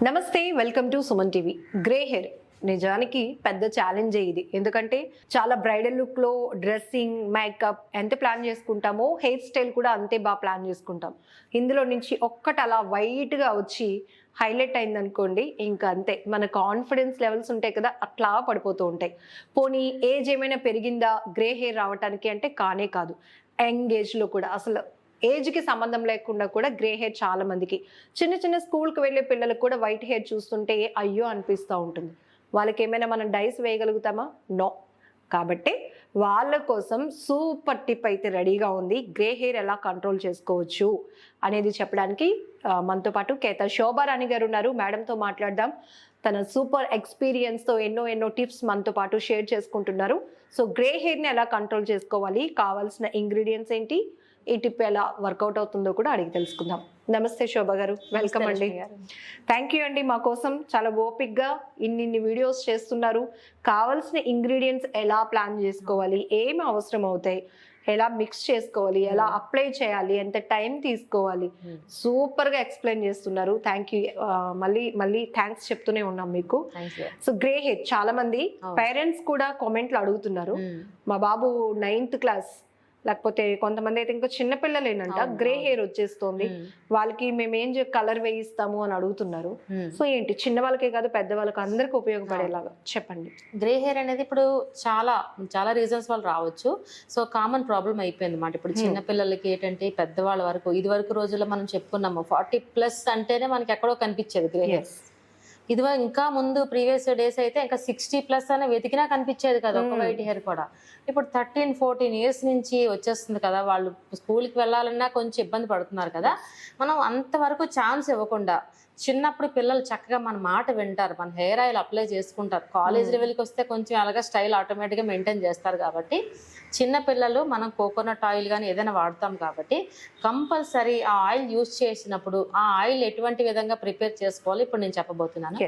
నమస్తే, welcome to Suman TV. Grey hair నిజానికి పెద్ద ఛాలెంజే ఇది. ఎందుకంటే చాలా బ్రైడల్ లుక్ లో డ్రెస్సింగ్, మేకప్ ఎంత ప్లాన్ చేసుకుంటామో హెయిర్ స్టైల్ కూడా అంతే బాగా ప్లాన్ చేసుకుంటాం. ఇందులో నుంచి ఒక్కటి అలా వైట్ గా వచ్చి హైలైట్ అయింది అనుకోండి, ఇంకా అంతే మన కాన్ఫిడెన్స్ లెవెల్స్ ఉంటాయి కదా, అట్లా పడిపోతూ ఉంటాయి. పోనీ ఏజ్ ఏమైనా పెరిగిందా గ్రే హెయిర్ రావడానికి అంటే కానే కాదు. యంగ్ ఏజ్ లో కూడా అసలు ఏజ్కి సంబంధం లేకుండా కూడా గ్రే హెయిర్ చాలా మందికి, చిన్న చిన్న స్కూల్కి వెళ్ళే పిల్లలకు కూడా వైట్ హెయిర్ చూస్తుంటే అయ్యో అనిపిస్తూ ఉంటుంది. వాళ్ళకి ఏమైనా మనం డైస్ వేయగలుగుతామా? నో. కాబట్టి వాళ్ళ కోసం సూపర్ టిప్ అయితే రెడీగా ఉంది. గ్రే హెయిర్ ఎలా కంట్రోల్ చేసుకోవచ్చు అనేది చెప్పడానికి మనతో పాటు కేత శోభారాణి గారు ఉన్నారు. మేడంతో మాట్లాడదాం. తన సూపర్ ఎక్స్పీరియన్స్తో ఎన్నో టిప్స్ మనతో పాటు షేర్ చేసుకుంటున్నారు. సో గ్రే హెయిర్ని ఎలా కంట్రోల్ చేసుకోవాలి, కావాల్సిన ఇంగ్రీడియంట్స్ ఏంటి, ఈ టిప్ ఎలా వర్కౌట్ అవుతుందో కూడా అడిగి తెలుసుకుందాం. నమస్తే శోభ గారు, వెల్కమ్ అండి. థ్యాంక్ యూ అండి, మా కోసం చాలా ఓపిక్గా ఇన్ని వీడియోస్ చేస్తున్నారు. కావాల్సిన ఇంగ్రీడియంట్స్ ఎలా ప్లాన్ చేసుకోవాలి, ఏమి అవసరం అవుతాయి, ఎలా మిక్స్ చేసుకోవాలి, ఎలా అప్లై చేయాలి, ఎంత టైం తీసుకోవాలి, సూపర్గా ఎక్స్ప్లెయిన్ చేస్తున్నారు. Thank you. మళ్ళీ థ్యాంక్స్ చెప్తూనే ఉన్నాం మీకు. సో గ్రే హెయిర్ చాలా మంది పేరెంట్స్ కూడా కామెంట్లు అడుగుతున్నారు. మా బాబు 9th క్లాస్, లేకపోతే కొంతమంది అయితే ఇంకా చిన్నపిల్లలేనంట గ్రే హెయిర్ వచ్చేస్తుంది, వాళ్ళకి మేము ఏం కలర్ వేయిస్తాము అని అడుగుతున్నారు. సో ఏంటి, చిన్న వాళ్ళకే కాదు పెద్ద వాళ్ళకి అందరికి ఉపయోగపడేలాగా చెప్పండి. గ్రే హెయిర్ అనేది ఇప్పుడు చాలా రీజన్స్ వల్ల రావచ్చు. సో కామన్ ప్రాబ్లం అయిపోయింది అన్నమాట. ఇప్పుడు చిన్న పిల్లలకి ఏంటంటే పెద్దవాళ్ళ వరకు, ఇది వరకు రోజుల్లో మనం చెప్పుకున్నాము 40+ అంటేనే మనకి ఎక్కడో కనిపించేది గ్రే హెయిర్. ఇది ఇంకా ముందు ప్రీవియస్ డేస్ అయితే ఇంకా 60+ అనే వెతికినా కనిపించేది కదా ఒక వైట్ హెయిర్ కూడా. ఇప్పుడు 13-14 ఇయర్స్ నుంచి వచ్చేస్తుంది కదా, వాళ్ళు స్కూల్కి వెళ్ళాలన్నా కొంచెం ఇబ్బంది పడుతున్నారు కదా. మనం అంతవరకు ఛాన్స్ ఇవ్వకుండా చిన్నప్పుడు పిల్లలు చక్కగా మన మాట వింటారు, మన హెయిర్ ఆయిల్ అప్లై చేసుకుంటారు. కాలేజ్ లెవెల్కి వస్తే కొంచెం అలాగా స్టైల్ ఆటోమేటిక్గా మెయింటైన్ చేస్తారు. కాబట్టి చిన్న పిల్లలు మనం కోకోనట్ ఆయిల్ కానీ ఏదైనా వాడతాం కాబట్టి కంపల్సరీ ఆ ఆయిల్ యూజ్ చేసినప్పుడు ఆ ఆయిల్ ఎటువంటి విధంగా ప్రిపేర్ చేసుకోవాలి ఇప్పుడు నేను చెప్పబోతున్నాను.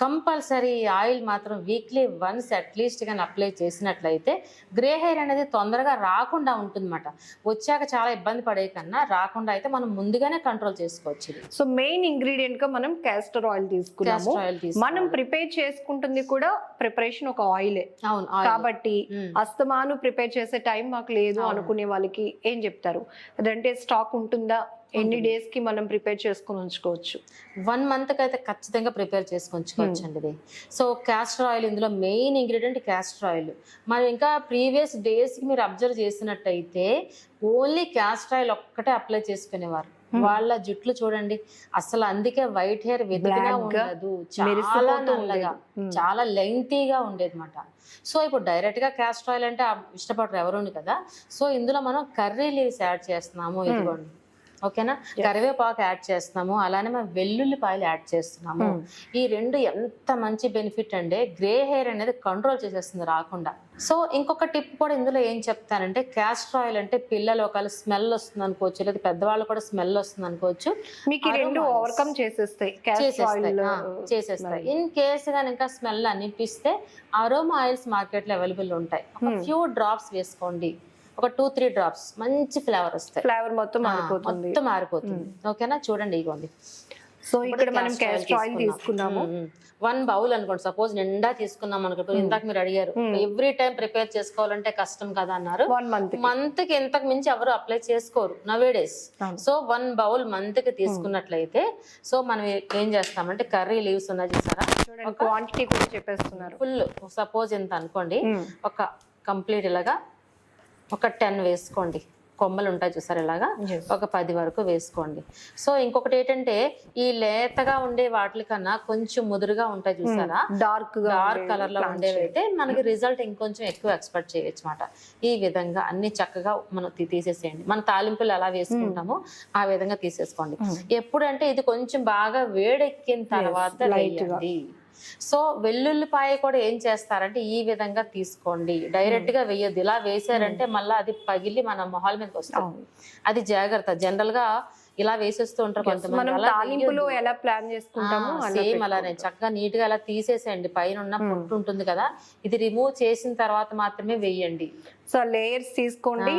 కంపల్సరీ ఆయిల్ మాత్రం వీక్లీ వన్స్ అట్లీస్ట్ కానీ అప్లై చేసినట్లయితే గ్రే హెయిర్ అనేది తొందరగా రాకుండా ఉంటుందన్నమాట. వచ్చాక చాలా ఇబ్బంది పడే కన్నా రాకుండా అయితే మనం ముందుగానే కంట్రోల్ చేసుకోవచ్చు. సో మెయిన్ ఇంగ్రీడియంట్ గా మనం క్యాస్టర్ ఆయిల్ తీసుకున్నాము. మనం ప్రిపేర్ చేసుకుంటుంది కూడా ప్రిపరేషన్ ఒక ఆయిలే. అవును. కాబట్టి అస్తమాను ప్రిపేర్ చేసే టైం మాకు లేదు అనుకునే వాళ్ళకి ఏం చెప్తారు? అంటే స్టాక్ ఉంటుందా? ఎన్ని డేస్ కి మనం ప్రిపేర్ చేసుకుని ఉంచుకోవచ్చు? 1 month కి అయితే ఖచ్చితంగా ప్రిపేర్ చేసుకుంచుకోవచ్చు అండి ఇది. సో క్యాస్టర్ ఆయిల్ ఇందులో మెయిన్ ఇంగ్రీడియంట్ క్యాస్టర్ ఆయిల్. మరి ఇంకా ప్రీవియస్ డేస్ కి మీరు అబ్జర్వ్ చేసినట్టయితే ఓన్లీ క్యాస్టర్ ఆయిల్ ఒక్కటే అప్లై చేసుకునేవారు. వాళ్ళ జుట్లు చూడండి అసలు, అందుకే వైట్ హెయిర్ వెతికినా ఉండదు, చాలా నల్లగా చాలా లెంగ్తీగా ఉండేది అనమాట. సో ఇప్పుడు డైరెక్ట్ గా క్యాస్టర్ ఆయిల్ అంటే ఇష్టపడరు ఎవరు కదా. సో ఇందులో మనం కర్రీ లీవ్స్ యాడ్ చేస్తున్నాము, ఇదిగోండి ఓకేనా, కరివేపాకు యాడ్ చేస్తున్నాము, అలానే మనం వెల్లుల్లిపాయలు యాడ్ చేస్తున్నాము. ఈ రెండు ఎంత మంచి బెనిఫిట్ అంటే గ్రే హెయిర్ అనేది కంట్రోల్ చేసేస్తుంది రాకుండా. సో ఇంకొక టిప్ కూడా ఇందులో ఏం చెప్తానంటే, క్యాస్టర్ ఆయిల్ అంటే పిల్లలు ఒకవేళ స్మెల్ వస్తుంది అనుకోవచ్చు, లేదా పెద్దవాళ్ళు కూడా స్మెల్ వస్తుంది అనుకోవచ్చు, మీకు రెండు ఓవర్కమ్ చేసేస్తాయి. ఇన్ కేసు కానీ ఇంకా స్మెల్ అనిపిస్తే అరోమా ఆయిల్స్ మార్కెట్ లో అవైలబుల్ ఉంటాయి. ఒక ఫ్యూ డ్రాప్స్ వేసుకోండి, ఒక 2-3 డ్రాప్స్, మంచి ఫ్లేవర్ వస్తాయి. ఫ్లేవర్ మొత్తం మారిపోతుంది. ఓకేనా, చూడండి ఇగోండి. సో ఇక్కడ మనం క్యాస్టర్ ఆయిల్ తీసుకున్నాము 1 బౌల్ అనుకోండి. సపోజ్ నిండా తీసుకున్నాం అనుకుంటూ, ఇందాక మీరు అడిగారు ఎవ్రీ టైం ప్రిపేర్ చేసుకోవాలంటే కష్టం కదా అన్నారు. 1 మంత్ కి ఇంతకు మించి ఎవరు అప్లై చేసుకోరు నవేడేస్. సో 1 బౌల్ మంత్ కి తీసుకున్నట్లయితే సో మనం ఏం చేస్తామంటే కర్రీ లీవ్స్ ఉన్నాయి చూసారా, క్వాంటిటీ కూడా చెప్పేస్తున్నారు. ఫుల్ సపోజ్ ఎంత అనుకోండి, ఒక కంప్లీట్ ఇలాగా ఒక 10 వేసుకోండి. కొమ్మలు ఉంటాయి చూసారు ఇలాగా, ఒక 10 వరకు వేసుకోండి. సో ఇంకొకటి ఏంటంటే ఈ లేతగా ఉండే వాటి కన్నా కొంచెం ముదురుగా ఉంటాయి చూసారా, డార్క్ కలర్ లో ఉండేవి అయితే మనకి రిజల్ట్ ఇంకొంచెం ఎక్కువ ఎక్స్పెక్ట్ చేయొచ్చు అనమాట. ఈ విధంగా అన్ని చక్కగా మనం తీసేసేయండి. మన తాలింపులు ఎలా వేసుకుంటామో ఆ విధంగా తీసేసుకోండి. ఎప్పుడంటే ఇది కొంచెం బాగా వేడెక్కిన తర్వాత వేయండి. సో వెల్లుల్లిపాయ కూడా ఏం చేస్తారంటే ఈ విధంగా తీసుకోండి, డైరెక్ట్ గా వేయద్దు. ఇలా వేసారంటే మళ్ళీ అది పగిలి మన మొహాల మీదకి వస్తుంది. అది జాగ్రత్త. జనరల్ గా ఇలా వేసేస్తూ ఉంటారు కొంతమంది. ఎలా ప్లాన్ చేసుకుంటామో సేమ్ అలానే చక్కగా నీట్ గా అలా తీసేసేయండి. పైన ఉన్న పొట్టు ఉంటుంది కదా, ఇది రిమూవ్ చేసిన తర్వాత మాత్రమే వేయండి. సో లేయర్స్ తీసుకోండి,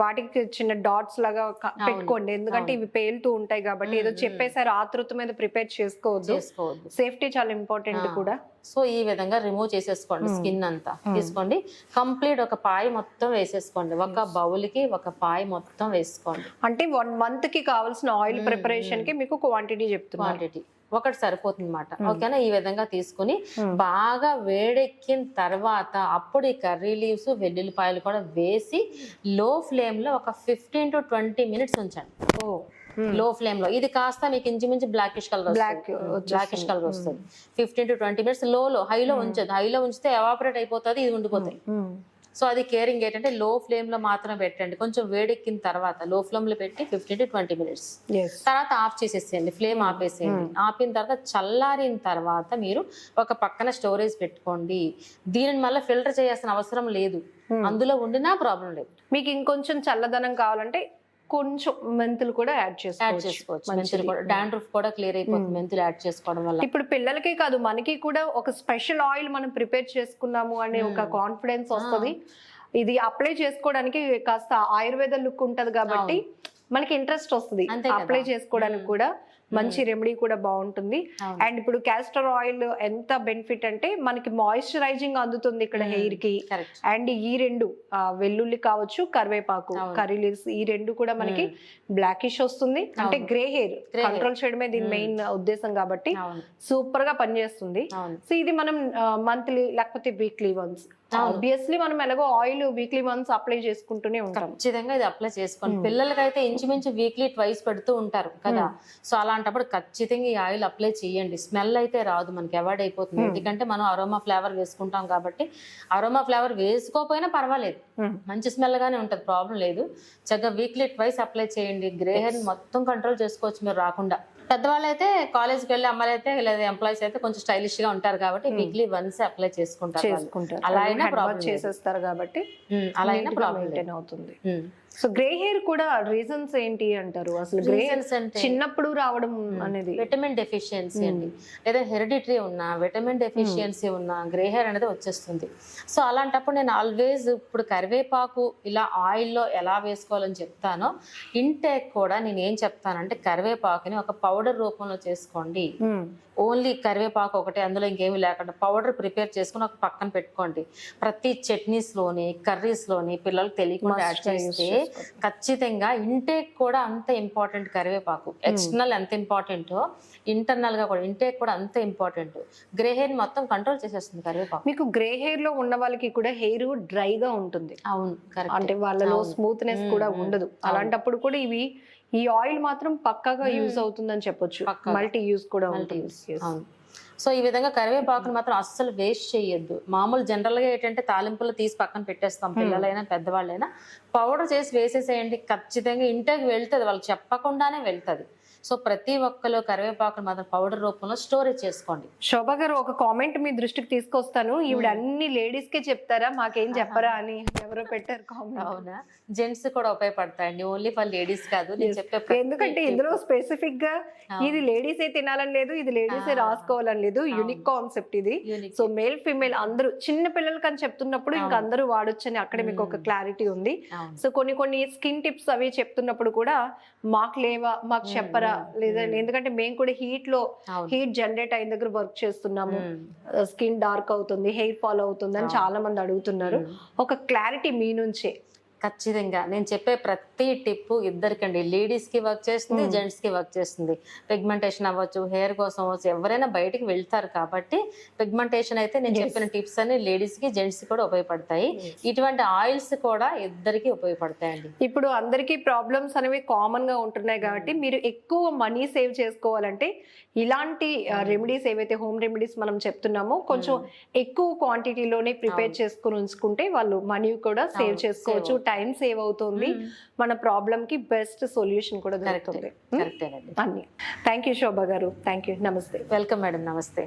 వాటికి చిన్న డాట్స్ లాగా పెట్టుకోండి, ఎందుకంటే ఇవి పేలుతూ ఉంటాయి కాబట్టి. ఏదో చెప్పేసారు ఆతృత మీద ప్రిపేర్ చేసుకోవద్దు, సేఫ్టీ చాలా ఇంపార్టెంట్ కూడా. సో ఈ విధంగా రిమూవ్ చేసేసుకోండి స్కిన్ అంతా. తీసుకోండి, కంప్లీట్ ఒక పాయ మొత్తం వేసేసుకోండి. ఒక బౌల్ కి ఒక పాయ మొత్తం వేసుకోండి. అంటే 1 month కి కావాల్సిన ఆయిల్ ప్రిపరేషన్ కి మీకు క్వాంటిటీ చెప్తున్నా. క్వాంటిటీ ఒకటి సరిపోతుంది అనమాట. ఓకేనా? ఈ విధంగా తీసుకుని బాగా వేడెక్కిన తర్వాత అప్పుడు ఈ కర్రీ లీవ్స్ వెల్లుల్లిపాయలు కూడా వేసి లో ఫ్లేమ్ లో ఒక 15 to 20 minutes ఉంచండి. లో ఫ్లేమ్ లో. ఇది కాస్త మీకు ఇంచుమించు బ్లాకిష్ కలర్ వస్తుంది. 15 to 20 minutes లో హైలో ఉంచదు. హైలో ఉంచితే ఎవాపరేట్ అయిపోతుంది, ఇది ఉండిపోతాయి. సో అది కేరింగ్ ఏంటంటే లో ఫ్లేమ్ లో మాత్రం పెట్టండి. కొంచెం వేడెక్కిన తర్వాత లో ఫ్లేమ్ లో పెట్టి 15 to 20 minutes తర్వాత ఆఫ్ చేసేసేయండి, ఫ్లేమ్ ఆపేసేయండి. ఆపిన తర్వాత చల్లారిన తర్వాత మీరు ఒక పక్కన స్టోరేజ్ పెట్టుకోండి. దీనిని మళ్ళీ ఫిల్టర్ చేయాల్సిన అవసరం లేదు, అందులో ఉండినా ప్రాబ్లం లేదు. మీకు ఇంకొంచెం చల్లదనం కావాలంటే కొంచెం మెంతులు కూడా యాడ్ చేసుకోవచ్చు. మెంతులు కూడా డాండ్రఫ్ కూడా క్లియర్ అయిపోతుంది మెంతులు యాడ్ చేసుకోవడం వల్ల. ఇప్పుడు పిల్లలకే కాదు మనకి కూడా ఒక స్పెషల్ ఆయిల్ మనం ప్రిపేర్ చేసుకున్నాము అనే ఒక కాన్ఫిడెన్స్ వస్తుంది. ఇది అప్లై చేసుకోవడానికి కాస్త ఆయుర్వేద లుక్ ఉంటది కాబట్టి మనకి ఇంట్రెస్ట్ వస్తుంది అప్లై చేసుకోవడానికి కూడా. మంచి రెమెడీ కూడా బాగుంటుంది. అండ్ ఇప్పుడు క్యాస్టర్ ఆయిల్ ఎంత బెనిఫిట్ అంటే మనకి మాయిశ్చరైజింగ్ అందుతుంది ఇక్కడ హెయిర్ కి. అండ్ ఈ 2 వెల్లుల్లి కావచ్చు, కరివేపాకు, కర్రీ లీవ్స్, ఈ 2 కూడా మనకి బ్లాకిష్ వస్తుంది, అంటే గ్రే హెయిర్ కంట్రోల్ చేయడమే దీని మెయిన్ ఉద్దేశం కాబట్టి సూపర్ గా పనిచేస్తుంది. సో ఇది మనం మంత్లీ లేకపోతే వీక్లీ వన్స్, ఆబ్వియస్లీ మనం ఎలాగో ఆయిల్ వీక్లీ వన్స్ అప్లై చేసుకుంటూనే ఉంటాం. ఖచ్చితంగా ఇది అప్లై చేసుకోండి. పిల్లలకైతే ఇంచుమించు వీక్లీ 2 పెడుతూ ఉంటారు కదా. సో అలాంటప్పుడు ఖచ్చితంగా ఈ ఆయిల్ అప్లై చేయండి. స్మెల్ అయితే రాదు, మనకి అవాయిడ్ అయిపోతుంది. ఎందుకంటే మనం అరోమా ఫ్లేవర్ వేసుకుంటాం కాబట్టి. అరోమా ఫ్లేవర్ వేసుకోకపోయినా పర్వాలేదు, మంచి స్మెల్ గానే ఉంటది, ప్రాబ్లం లేదు. చక్కగా వీక్లీ 2 అప్లై చేయండి. గ్రే హెయిర్ మొత్తం కంట్రోల్ చేసుకోవచ్చు మీరు రాకుండా. పెద్దవాళ్ళు అయితే కాలేజ్కి వెళ్ళి, అమ్మాయిలు అయితే లేదా ఎంప్లాయీస్ అయితే కొంచెం స్టైలిష్ గా ఉంటారు కాబట్టి వీక్లీ వన్స్ అప్లై చేసుకుంటారు. అలా అయినా చేసేస్తారు కాబట్టి అలా అయినా ప్రాబ్లం అవుతుంది. సో గ్రే హెయిర్ కూడా రీజన్స్ ఏంటి అంటారు? అసలు గ్రే హెయిర్ చిన్నప్పుడు రావడం అనేది విటమిన్ డెఫిషియన్సీ అండి, లేదా హెరిడిటరీ ఉన్నా విటమిన్ డెఫిషియన్సీ ఉన్నా గ్రే హెయిర్ అనేది వచ్చేస్తుంది. సో అలాంటప్పుడు నేను ఆల్వేస్ ఇప్పుడు కరివేపాకు ఇలా ఆయిల్లో ఎలా వేసుకోవాలని చెప్తానో, ఇంటేక్ కూడా నేను ఏం చెప్తానంటే కరివేపాకుని ఒక పౌడర్ రూపంలో చేసుకోండి. ఓన్లీ కరివేపాకు ఒకటే, అందులో ఇంకేమీ లేకుండా పౌడర్ ప్రిపేర్ చేసుకుని ఒక పక్కన పెట్టుకోండి. ప్రతి చట్నీస్లోని కర్రీస్లోని పిల్లలకు తెలియకుండా యాడ్ చేస్తే ఖచ్చితంగా ఇంటేక్ కూడా అంత ఇంపార్టెంట్. కరివేపాకు ఎక్స్టర్నల్ ఎంత ఇంపార్టెంటో ఇంటర్నల్ గా కూడా ఇంటేక్ కూడా అంత ఇంపార్టెంట్. గ్రే హెయిర్ మొత్తం కంట్రోల్ చేసేస్తుంది కరివేపాకు. మీకు గ్రే హెయిర్ లో ఉన్న వాళ్ళకి కూడా హెయిర్ డ్రైగా ఉంటుంది. అవును, అంటే వాళ్ళలో స్మూత్నెస్ కూడా ఉండదు. అలాంటప్పుడు కూడా ఇవి ఈ ఆయిల్ మాత్రం పక్కాగా యూజ్ అవుతుందని చెప్పొచ్చు. మల్టీ యూజ్ కూడా ఉంటుంది. సో ఈ విధంగా కరివేపాకును మాత్రం అస్సలు వేస్ట్ చేయొద్దు. మామూలు జనరల్ గా ఏంటంటే తాలింపులు తీసి పక్కన పెట్టేస్తాం, పిల్లలైనా పెద్దవాళ్ళైనా. పౌడర్ చేసి వేసేసేయండి, ఖచ్చితంగా ఇంటికి వెళ్తుంది, వాళ్ళకి చెప్పకుండానే వెళ్తుంది. సో ప్రతి ఒక్కరు కరివేపాకును మాత్రం పౌడర్ రూపంలో స్టోరేజ్ చేసుకోండి. శోభా గారు, ఒక కామెంట్ మీ దృష్టికి తీసుకొస్తాను. ఈవిడ అన్ని లేడీస్ కే చెప్తారా, మాకేం చెప్పరా అని ఎవరో పెట్టారు కామెంట్. అవునా? జెంట్స్ కూడా ఉపయోగపడతాయండి, ఓన్లీ ఫర్ లేడీస్ కాదు నేను చెప్పే. ఎందుకంటే ఇందులో స్పెసిఫిక్ గా ఇది లేడీసే తినాలని లేదు, ఇది లేడీసే రాసుకోవాలని లేదు. యూనిక్ కాన్సెప్ట్ ఇది. సో మేల్ ఫీమేల్ అందరూ, చిన్న పిల్లలకి అని చెప్తున్నప్పుడు ఇంకా అందరూ వాడొచ్చని అక్కడే మీకు ఒక క్లారిటీ ఉంది. సో కొన్ని స్కిన్ టిప్స్ అవి చెప్తున్నప్పుడు కూడా మాకు లేవా, మాకు చెప్పరా లేదా, ఎందుకంటే మేము కూడా హీట్ జనరేట్ అయిన దగ్గర వర్క్ చేస్తున్నాము, స్కిన్ డార్క్ అవుతుంది, హెయిర్ ఫాల్ అవుతుంది అని చాలా మంది అడుగుతున్నారు. ఒక క్లారిటీ మీ నుంచే. ఖచ్చితంగా నేను చెప్పే ప్రతి టిప్ ఇద్దరికండి, లేడీస్ కి వర్క్ చేస్తుంది, జెంట్స్ కి వర్క్ చేస్తుంది. పిగ్మెంటేషన్ అవ్వచ్చు, హెయిర్ కోసం అవ్వచ్చు, ఎవరైనా బయటికి వెళ్తారు కాబట్టి పిగ్మెంటేషన్ అయితే నేను చెప్పిన టిప్స్ అన్ని లేడీస్ కి జెంట్స్ కి కూడా ఉపయోగపడతాయి. ఇటువంటి ఆయిల్స్ కూడా ఇద్దరికి ఉపయోగపడతాయండి. ఇప్పుడు అందరికీ ప్రాబ్లమ్స్ అనేవి కామన్ గా ఉంటున్నాయి కాబట్టి మీరు ఎక్కువ మనీ సేవ్ చేసుకోవాలంటే ఇలాంటి రెమెడీస్ ఏవైతే హోమ్ రెమెడీస్ మనం చెప్తున్నామో కొంచెం ఎక్కువ క్వాంటిటీలోనే ప్రిపేర్ చేసుకుని ఉంచుకుంటే వాళ్ళు మనీ కూడా సేవ్ చేసుకోవచ్చు, టైం సేవ్ అవుతుంది, మన ప్రాబ్లం కి బెస్ట్ సొల్యూషన్ కూడా దొరుకుతుంది. అన్ని. థ్యాంక్ యూ శోభా గారు, థ్యాంక్ యూ, నమస్తే. వెల్కమ్ మేడం, నమస్తే.